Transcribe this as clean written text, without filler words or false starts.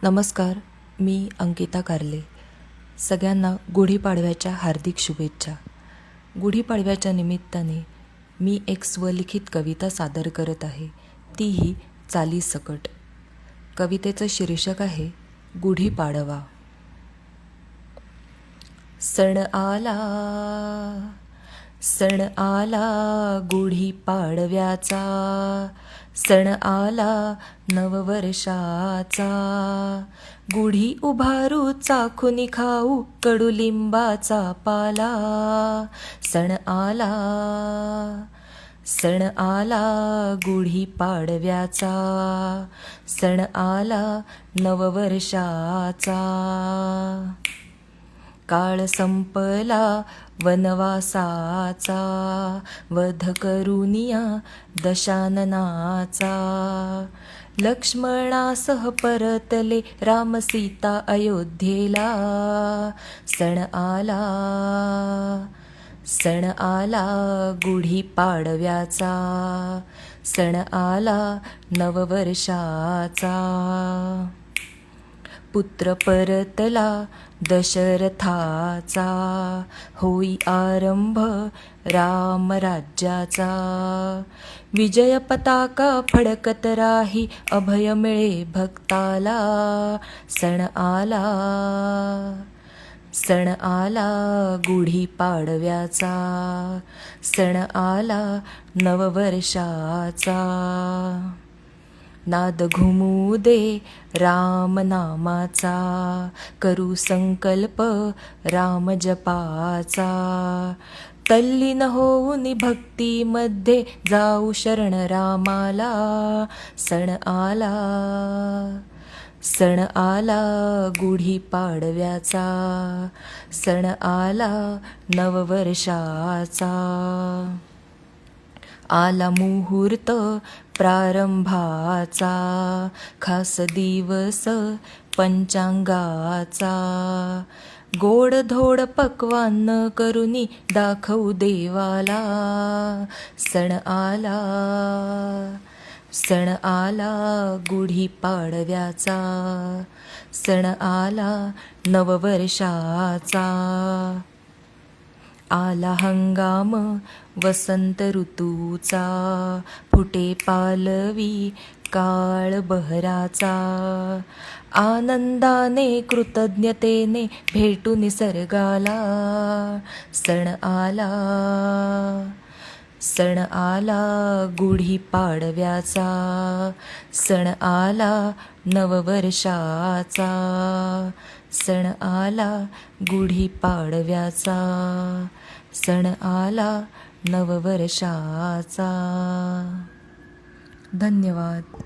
नमस्कार, मी अंकिता कारले. सगळ्यांना गुढीपाडव्याच्या हार्दिक शुभेच्छा. गुढीपाडव्याच्या निमित्ताने मी एक स्वलिखित कविता सादर करत आहे, तीही चालीसकट. कवितेचं शीर्षक आहे गुढीपाडवा. सण आला, सण आला गुढीपाडव्याचा, सण आला नववर्षाचा. गुढी उभारू चाखुनी खाऊ कडुलिंबाचा पाला. सण आला, सण आला गुढीपाडव्याचा, सण आला नववर्षाचा. काळ संपला वनवासाचा, वध करुनिया दशाननाचा. लक्ष्मणासह परतले राम सीता अयोध्येला. सण आला, सण आला गुढीपाडव्याचा, सण आला नववर्षाचा. पुत्र परतला दशरथाचा, होई आरंभ रामराज्याचा. विजय पताका फडकत राही, अभय मिळे भक्ताला. सण आला, सण आला गुढीपाडव्याचा, सण आला नववर्षाचा. नाद घुमू दे राम नामाचा, करू संकल्प राम जपाचा. तल्लीन होऊन भक्तीमध्ये जाऊ शरण रामाला. सण आला, सण आला गुढीपाडव्याचा, सण आला नववर्षाचा. आला मुहूर्त प्रारंभाचा, खास दिवस पंचांगाचा. गोडधोड पक्वान्न करुनी दाखवू देवाला. सण आला, सण आला गुढीपाडव्याचा, सण आला नववर्षाचा. आला हंगाम वसंत ऋतूचा, फुटे पालवी काळ बहराचा. आनंदाने कृतज्ञतेने भेटू निसर्गाला. सण आला, सण आला गुढीपाडव्याचा, सण आला नववर्षाचा. सण आला गुढीपाडव्याचा, सण आला नववर्षाचा. धन्यवाद.